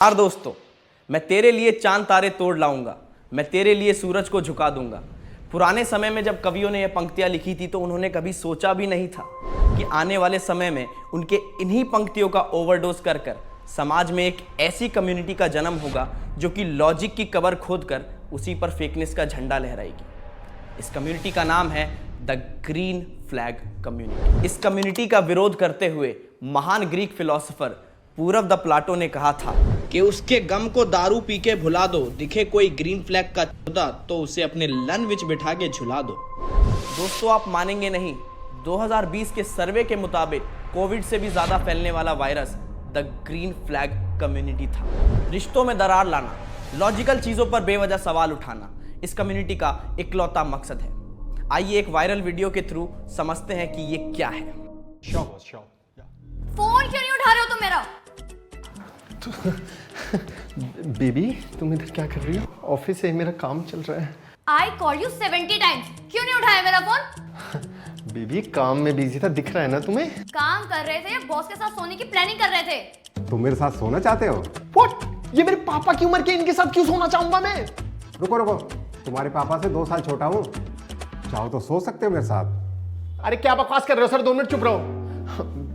यार दोस्तों, मैं तेरे लिए चांद तारे तोड़ लाऊंगा, मैं तेरे लिए सूरज को झुका दूंगा। पुराने समय में जब कवियों ने यह पंक्तियां लिखी थी तो उन्होंने कभी सोचा भी नहीं था कि आने वाले समय में उनके इन्हीं पंक्तियों का ओवरडोज कर कर समाज में एक ऐसी कम्युनिटी का जन्म होगा जो कि लॉजिक की कबर खोद कर उसी पर फेकनेस का झंडा लहराएगी। इस कम्युनिटी का नाम है द ग्रीन फ्लैग कम्युनिटी। इस कम्युनिटी का विरोध करते हुए महान Greek philosopher Purav the Plato ने कहा था कि उसके गम को दारू पी के भुला दो, दिखे कोई ग्रीन फ्लैग का चौदा तो उसे अपने लन विच बिठा के झुला दो। दोस्तों, आप मानेंगे नहीं, 2020 के सर्वे के मुताबिक कोविड से भी ज्यादा फैलने वाला virus the green flag community था। रिश्तों में दरार लाना, लॉजिकल चीजों पर बेवजह सवाल उठाना इस कम्युनिटी का इकलौता मकसद है। आइए एक वायरल वीडियो के थ्रू समझते हैं कि ये क्या है। फोन क्यों नहीं उठा रहे हो तुम मेरा? बेबी, तुम इधर क्या कर रही हो? ऑफिस से मेरा काम चल रहा है। I called you 70 times. क्यों नहीं उठाया मेरा फोन? बेबी, काम में बिजी था, दिख रहा है ना तुम्हें? काम कर रहे थे या बॉस के साथ सोने की प्लानिंग कर रहे थे? तुम मेरे साथ सोना चाहते हो? What? ये मेरे पापा की उम्र के, इनके साथ क्यों सोना चाहूंगा मैं? रुको रुको, तुम्हारे पापा से 2 साल छोटा हूँ, चाहो तो सो सकते हो मेरे साथ। अरे क्या बकवास कर रहे हो सर, 2 मिनट चुप रहो।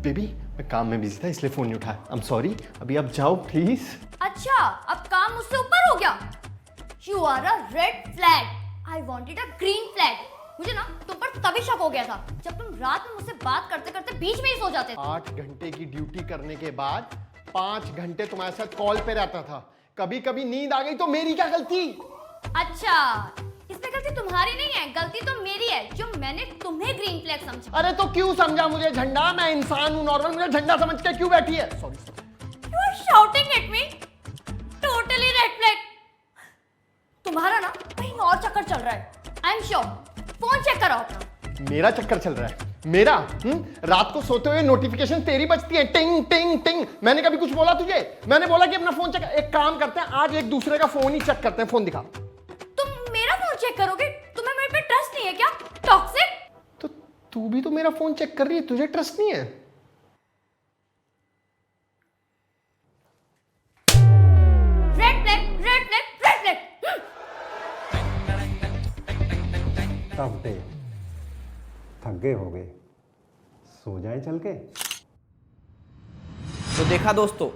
बेबी, मैं काम में बिजी था इसलिए फोन नहीं उठाया। आई एम सॉरी, अभी आप जाओ प्लीज। अच्छा, अब काम मुझसे ऊपर हो गया। You are a red flag. I wanted a green flag. मुझे ना तुम पर तभी शक हो गया था जब तुम रात में मुझसे बात करते करते बीच में ही सो जाते थे। 8 घंटे की ड्यूटी करने के बाद 5 घंटे तुम्हारे साथ कॉल पे रहता था। कभी कभी नींद आ गई तो मेरी क्या गलती? अच्छा, इसमें गलती तुम्हारी नहीं है, गलती तो मेरी है जो मैंने तुम्हें ग्रीन फ्लैग समझा। अरे तो क्यों समझा मुझे झंडा? मैं इंसान हूँ नॉर्मल, मुझे झंडा समझ के क्यों बैठी है? Sorry. You are shouting at me. Totally red flag. तुम्हारा ना कहीं और चक्कर चल रहा है। I am sure. Phone check करो अपना। मेरा चक्कर चल रहा है? मेरा? रात को सोते हुए नोटिफिकेशन तेरी बजती है, टिंग टिंग टिंग। मैंने कभी कुछ बोला तुझे? मैंने बोला कि अपना फोन चेक। एक काम करते हैं, आज एक दूसरे का फोन ही चेक करते हैं। फोन दिखा। तुम मेरा फोन चेक करोगे? तुम्हें मेरे पे ट्रस्ट नहीं है क्या? टॉक्सिक। तो तू भी तो मेरा फोन चेक कर रही है, तुझे ट्रस्ट नहीं है? Red flag, red flag, red flag. Tough day, थक गए होगे, सो जाए चल के। तो देखा दोस्तों,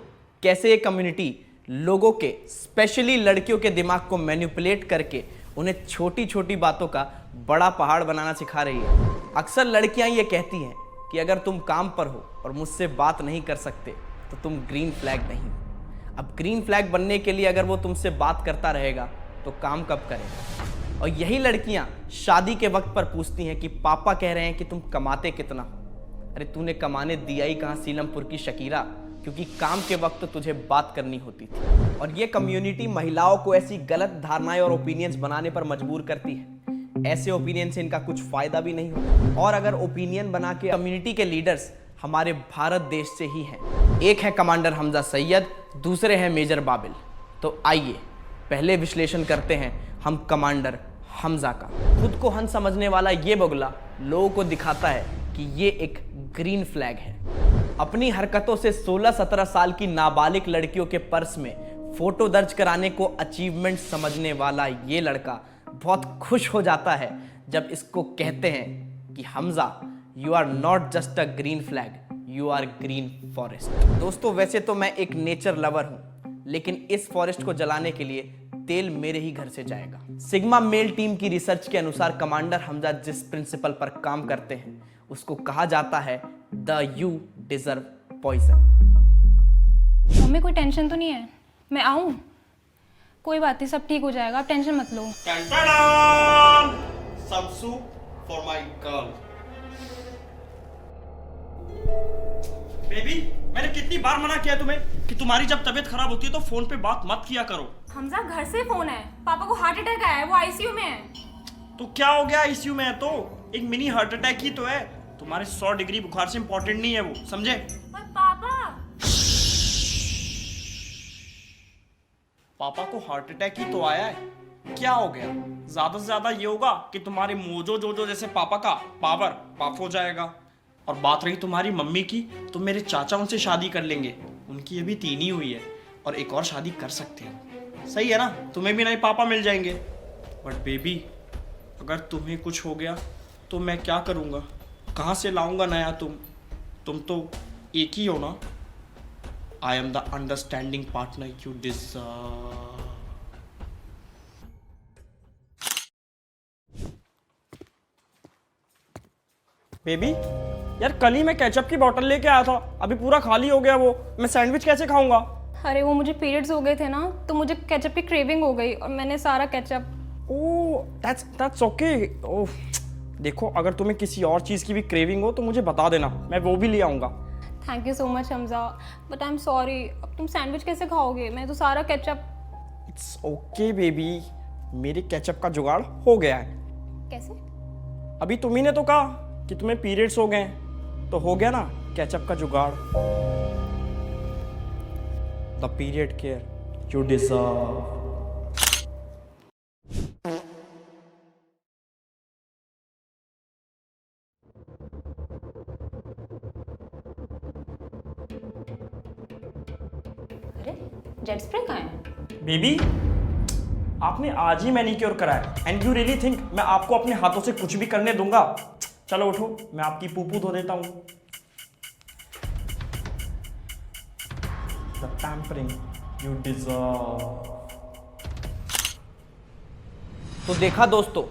कैसे ये कम्युनिटी लोगों के, स्पेशली लड़कियों के दिमाग को मैनिपुलेट करके उन्हें छोटी छोटी बातों का बड़ा पहाड़ बनाना सिखा रही है। अक्सर लड़कियां ये कहती हैं कि अगर तुम काम पर हो और मुझसे बात नहीं कर सकते तो तुम ग्रीन फ्लैग नहीं हो। अब ग्रीन फ्लैग बनने के लिए अगर वो तुमसे बात करता रहेगा तो काम कब करेगा? और यही लड़कियां शादी के वक्त पर पूछती हैं कि पापा कह रहे हैं कि तुम कमाते कितना हो। अरे तूने कमाने दिया ही कहाँ सीलमपुर की शकीरा, क्योंकि काम के वक्त तुझे बात करनी होती थी। और ये कम्युनिटी महिलाओं को ऐसी गलत धारणाएं और ओपिनियंस बनाने पर मजबूर करती है। ऐसे ओपिनियन से इनका कुछ फायदा भी नहीं होता। और अगर ओपिनियन बना के कम्युनिटी के लीडर्स हमारे भारत देश से ही हैं। एक है कमांडर हमजा सैयद, दूसरे हैं मेजर बाबिल। तो आइए पहले विश्लेषण करते हैं हम कमांडर हमजा का। खुद को हन समझने वाला ये बगुला लोगों को दिखाता है कि ये एक ग्रीन फ्लैग है। अपनी हरकतों से 16-17 साल की नाबालिग लड़कियों के पर्स में फोटो दर्ज कराने को अचीवमेंट समझने वाला ये लड़का बहुत खुश हो जाता है जब इसको कहते हैं कि Hamza, you are not just a green flag, you are green forest. दोस्तों, वैसे तो मैं एक नेचर लवर हूं, लेकिन इस फॉरेस्ट को जलाने के लिए तेल मेरे ही घर से जाएगा। सिग्मा मेल टीम की रिसर्च के अनुसार कमांडर हमजा जिस प्रिंसिपल पर काम करते हैं उसको कहा जाता है the you deserve poison. Mummy, कोई टेंशन तो नहीं है? मैं आऊं? कोई बात नहीं, सब ठीक हो जाएगा, आप टेंशन मत लो। Some soup for my girl. Baby, मैंने कितनी बार मना किया तुम्हें कि तुम्हारी जब तबीयत खराब होती है तो फोन पे बात मत किया करो। हमजा, घर से फोन है, पापा को हार्ट अटैक आया है, वो आईसीयू में है। तो क्या हो गया? आईसीयू में है तो एक मिनी हार्ट अटैक ही तो है। तुम्हारे 100 डिग्री बुखार से इंपॉर्टेंट नहीं है वो, समझे? पर पापा पापा को हार्ट अटैक ही तो आया है, क्या हो गया? ज्यादा से ज्यादा ये होगा कि तुम्हारे मोजो जोजो जैसे पापा का पावर पाप हो जाएगा। और बात रही तुम्हारी मम्मी की, तो मेरे चाचा उनसे शादी कर लेंगे, उनकी अभी 3 ही हुई है। और एक और शादी कर सकते हो। सही है ना, तुम्हें भी नए पापा मिल जाएंगे। बट बेबी, अगर तुम्हें कुछ हो गया तो मैं क्या करूँगा? कहाँ से लाऊंगा नया तुम तो एक ही हो ना। I am the understanding partner you deserve. Baby यार, कल ही मैं केचप की बोतल लेके आया था, अभी पूरा खाली हो गया वो। मैं सैंडविच कैसे खाऊंगा? अरे वो मुझे पीरियड्स हो गए थे ना, तो मुझे केचप की क्रेविंग हो गई और मैंने सारा ketchup. Oh that's okay. Oh देखो, अगर तुम्हें किसी और चीज़ की भी क्रेविंग हो तो मुझे बता देना, मैं वो भी ले आऊँगा। Thank you so much Hamza, but I am sorry, अब तुम सैंडविच कैसे खाओगे? मैं तो सारा केचप। इट्स ओके बेबी, मेरे केचप का जुगाड़ हो गया है। कैसे? अभी तुम्ही ने तो कहा कि तुम्हें पीरियड्स हो गए, तो हो गया ना केचप का जुगाड़। The period care you deserve. अरे जेट स्प्रे कहाँ है? बेबी, आपने आज ही मैनिक्योर कराया एंड यू रियली थिंक मैं आपको अपने हाथों से कुछ भी करने दूंगा? चलो उठो, मैं आपकी पूपू धो देता हूँ। The pampering you deserve. तो देखा दोस्तों,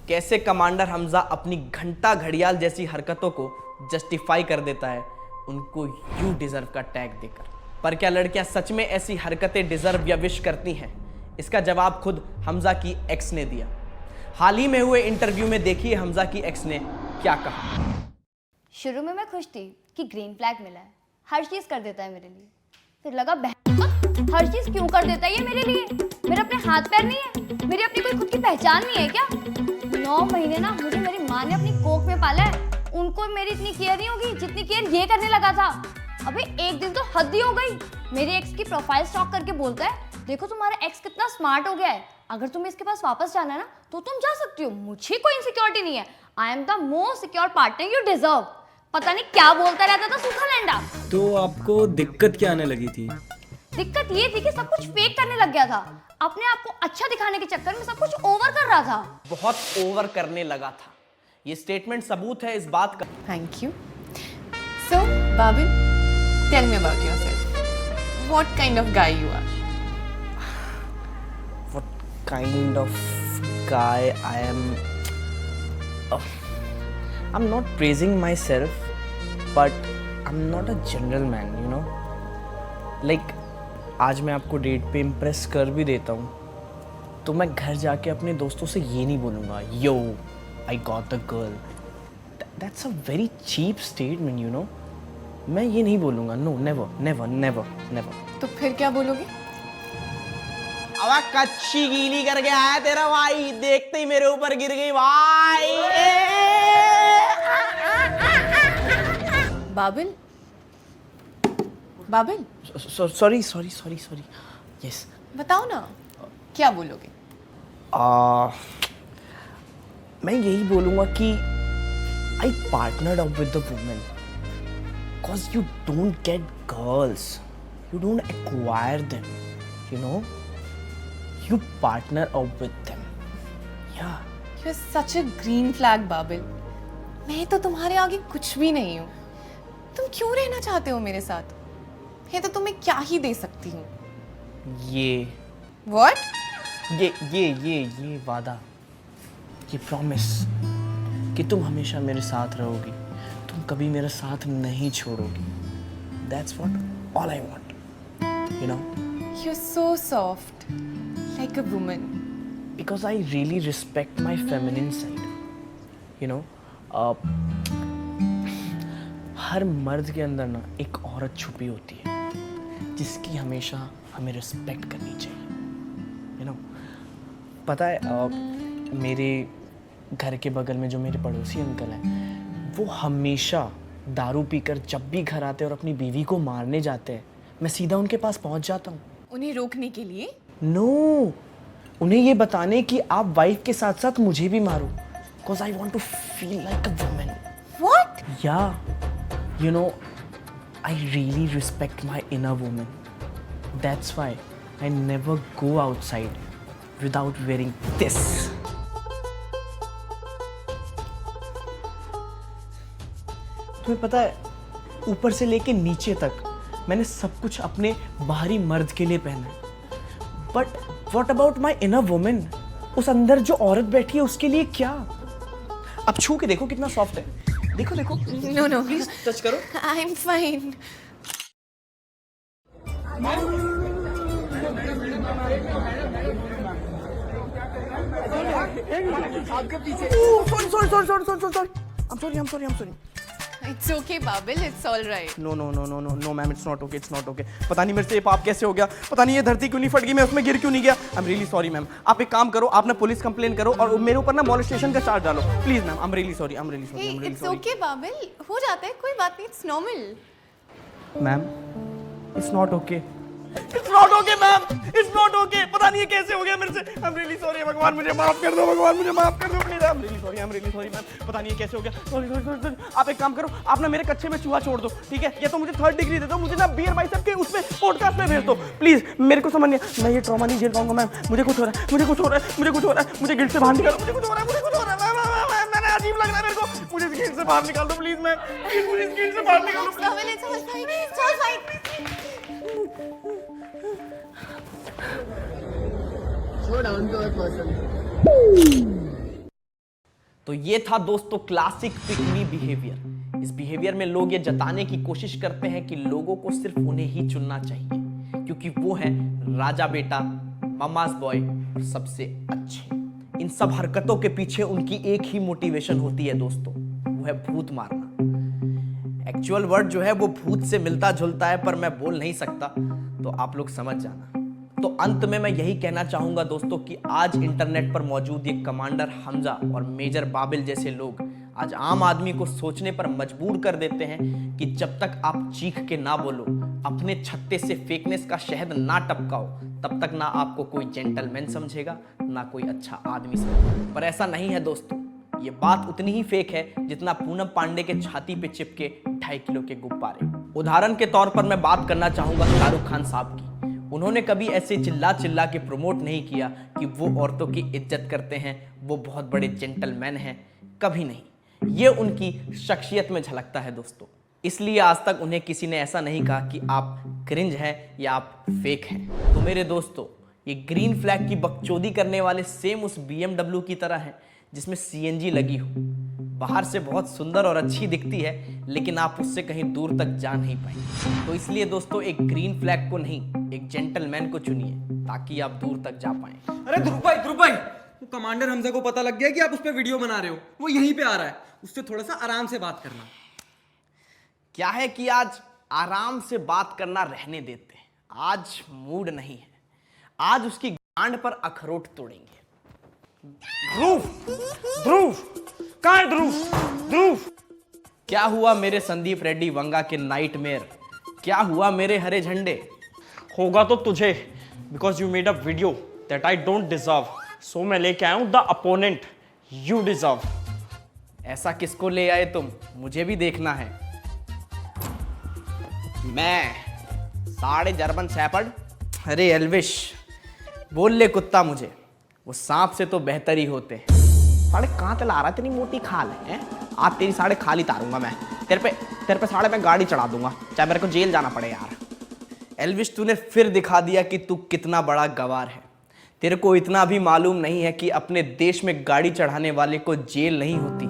कैसे कमांडर हमजा अपनी घंटा घड़ियाल जैसी हरकतों को जस्टिफाई कर देता है उनको यू डिजर्व का टैग देकर। पर क्या लड़कियां सच में ऐसी हरकतें डिजर्व या विश करती हैं? इसका जवाब खुद हमजा की एक्स ने दिया। हाल ही में हुए इंटरव्यू में देखिए हमजा की एक्स ने क्या कहा। शुरू में मैं खुश थी कि ग्रीन फ्लैग मिला है, हर चीज कर देता है मेरे लिए। फिर लगा हर चीज क्यों कर देता है ये मेरे लिए? मेरे अपने हाथ पैर नहीं है? मेरी अपनी कोई खुद की पहचान नहीं है क्या? 9 महीने ना मुझे मेरी माँ ने अपनी कोख में पाला है। उनको मेरी इतनी केयर नहीं होगी जितनी केयर ये करने लगा था। अबे एक दिन तो हद ही हो गई। मेरे एक्स की प्रोफाइल स्टॉक करके बोलता है, देखो तुम्हारा एक्स कितना स्मार्ट हो गया है, अगर तुम्हें इसके पास वापस जाना है ना तो तुम जा सकती हो, मुझे कोई इनसिक्योरिटी नहीं है। I am the most secure partner you deserve. पता नहीं क्या बोलता रहता था सूखा लैंडा। तो आपको दिक्कत क्या आने लगी थी? दिक्कत ये थी कि सब कुछ फेक करने लग गया था। अपने आप को अच्छा दिखाने के चक्कर में सब कुछ ओवर कर रहा था। बहुत ओवर करने लगा था। ये स्टेटमेंट सबूत है इस बात का। Thank you. So, Babil, tell me about yourself. What kind of guy you are? What kind of guy I am? I'm not praising myself, but I'm not a general man, you know. Like, आज मैं आपको date पे impress कर भी देता हूँ तो मैं घर जाके अपने दोस्तों से ये नहीं बोलूँगा, yo I got the girl. That's a very cheap statement, you know. मैं ये नहीं बोलूँगा, no, never never never never. तो फिर क्या बोलोगे? अब कच्ची गीली करके आया तेरा भाई, देखते ही मेरे ऊपर गिर गई भाई। Babil, Babil, sorry yes. बताओ ना क्या बोलोगे? मैं यही बोलूँगा कि I partnered up with the women because you don't get girls, you don't acquire them, you know, you partner up with them. या you are such a green flag Babil. मैं तो तुम्हारे आगे कुछ भी नहीं हूँ। तुम क्यों रहना चाहते हो मेरे साथ? मैं तो तुम्हें क्या ही दे सकती हूँ। ये What? ये वादा, ये प्रॉमिस कि तुम हमेशा मेरे साथ रहोगी, तुम कभी मेरा साथ नहीं छोड़ोगी। That's what all I want, you know. You're so soft, like a woman. Because I really respect my feminine side, you know. हर मर्द के अंदर ना एक औरत छुपी होती है जिसकी हमेशा हमें रिस्पेक्ट करनी चाहिए, you know. पता है मेरे घर के बगल में जो मेरे पड़ोसी अंकल हैं वो हमेशा दारू पीकर जब भी घर आते हैं और अपनी बीवी को मारने जाते हैं, मैं सीधा उनके पास पहुंच जाता हूँ। उन्हें रोकने के लिए? नो, उन्हें ये बताने कि आप वाइफ के साथ साथ मुझे भी मारो, because I want to feel like a woman. What? या you know, I really respect my inner woman That's why I never go outside without wearing this. तुम्हें पता है, ऊपर से लेके नीचे तक मैंने सब कुछ अपने बाहरी मर्द के लिए पहना है। But what about my inner women? उस अंदर जो औरत बैठी है उसके लिए क्या? अब छू के देखो कितना सॉफ्ट है। देखो देखो। नो नो प्लीज टच करो। I am fine. I'm sorry. It's okay Babil, it's all right. No ma'am, it's not okay. पता नहीं मेरे से ये पाप कैसे हो गया, पता नहीं ये धरती क्यों नहीं फट गई, मैं उसमें गिर क्यों नहीं गया। I am really sorry ma'am. आप एक काम करो, आप ना पुलिस कंप्लेन करो और मेरे ऊपर ना मॉलेस्टेशन का चार्ज डालो please ma'am. I am really sorry. It's okay Babil, हो जाता है, कोई बात नहीं, it's normal. Ma'am, it's not okay. It's not okay ma'am, it's not okay. पता नहीं ये कैसे हो गया मेरे से। I am really sorry. भगवान मुझे माफ कर दो, भगवान मुझे माफ कर दो please. I am really sorry ma'am. पता नहीं ये कैसे हो गया। सॉरी। आप एक काम करो, आप ना मेरे कच्चे में चूहा छोड़ दो, ठीक है? या तो मुझे 3rd डिग्री दे दो, मुझे ना बियर बाइसेप के उसमें पॉडकास्ट में भेज दो प्लीज। मेरे को समझ नहीं, मैं ये ट्रॉमा नहीं झेल पाऊंगा मैम। मुझे कुछ हो रहा है, मुझे गिल्ट से बाहर निकालो। मुझे कुछ हो रहा है मैम। मैंने अजीब लग रहा है मेरे को। मुझे इस गिल्ट से बाहर निकाल दो प्लीज मैम। मुझे इस गिल्ट से बाहर निकालो please. Babil, it's all fine, it's all fine. तो ये था दोस्तों क्लासिक पिक मी बिहेवियर। इस बिहेवियर में लोग ये जताने की कोशिश करते हैं कि लोगों को सिर्फ उन्हें ही चुनना चाहिए क्योंकि वो है राजा बेटा, ममास बॉय और सबसे अच्छे। इन सब हरकतों के पीछे उनकी एक ही मोटिवेशन होती है दोस्तों, वो है भूत मारना। एक्चुअल वर्ड जो है वो भूत से मिलता जुलता है पर मैं बोल नहीं सकता, तो आप लोग समझ जाना। तो अंत में मैं यही कहना चाहूंगा दोस्तों कि आज इंटरनेट पर मौजूद ये कमांडर हमजा और मेजर बाबिल जैसे लोग आज आम आदमी को सोचने पर मजबूर कर देते हैं कि जब तक आप चीख के ना बोलो, अपने छत्ते से फेकनेस का शहद ना टपकाओ, तब तक ना आपको कोई जेंटलमैन समझेगा, ना कोई अच्छा आदमी समझेगा। पर ऐसा नहीं है दोस्तों, ये बात उतनी ही फेक है जितना पूनम पांडे के छाती पे चिपके 2.5 किलो के गुब्बारे। उदाहरण के तौर पर मैं बात करना चाहूंगा शाहरुख खान साहब की। उन्होंने कभी ऐसे चिल्ला चिल्ला के प्रमोट नहीं किया कि वो औरतों की इज्जत करते हैं, वो बहुत बड़े जेंटलमैन हैं, कभी नहीं। ये उनकी शख्सियत में झलकता है दोस्तों। इसलिए आज तक उन्हें किसी ने ऐसा नहीं कहा कि आप क्रिंज हैं या आप फेक हैं। तो मेरे दोस्तों, ये ग्रीन फ्लैग की बकचोदी करने वाले सेम उस BMW की तरह हैं जिसमें CNG लगी हो। बाहर से बहुत सुंदर और अच्छी दिखती है, लेकिन आप उससे कहीं दूर तक जा नहीं पाएंगे। तो इसलिए दोस्तों, एक ग्रीन फ्लैग को नहीं, एक जेंटलमैन को चुनिए ताकि आप दूर तक जा पाएं। अरे ध्रुव भाई, वो कमांडर हमजा को पता लग गया कि आप उस पर वीडियो बना रहे हो। वो यहीं पे आ रहा है, उससे थोड़ा सा आराम से बात करना। क्या है कि आज आराम से बात करना रहने देते हैं, आज मूड नहीं है। आज उसकी गांड पर अखरोट तोड़ेंगे। ध्रुव, कहाँ है ध्रुव? क्या हुआ मेरे संदीप रेड्डी वंगा के नाइटमेयर? क्या हुआ मेरे हरे झंडे? होगा तो तुझे, because you made a video that I don't deserve, so मैं लेके आया हूं द अपोनेंट यू डिजर्व। ऐसा किसको ले आए तुम? मुझे भी देखना है। मैं साढ़े जर्मन शैपर्ड। अरे एल्विश, बोल ले कुत्ता मुझे, वो सांप से तो बेहतर ही होते हैं। साढ़े कहाँ तला रहा है, तेरी मोटी खाल है? आज तेरी साढ़े खाल ही तारूंगा मैं। तेरे पे साढ़े मैं गाड़ी चढ़ा दूंगा, चाहे मेरे को जेल जाना पड़े यार। एल्विश, तूने फिर दिखा दिया कि तू कितना बड़ा गवार है। तेरे को इतना भी मालूम नहीं है कि अपने देश में गाड़ी चढ़ाने वाले को जेल नहीं होती,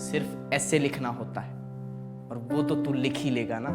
सिर्फ ऐसे लिखना होता है, और वो तो तू लिख ही लेगा ना।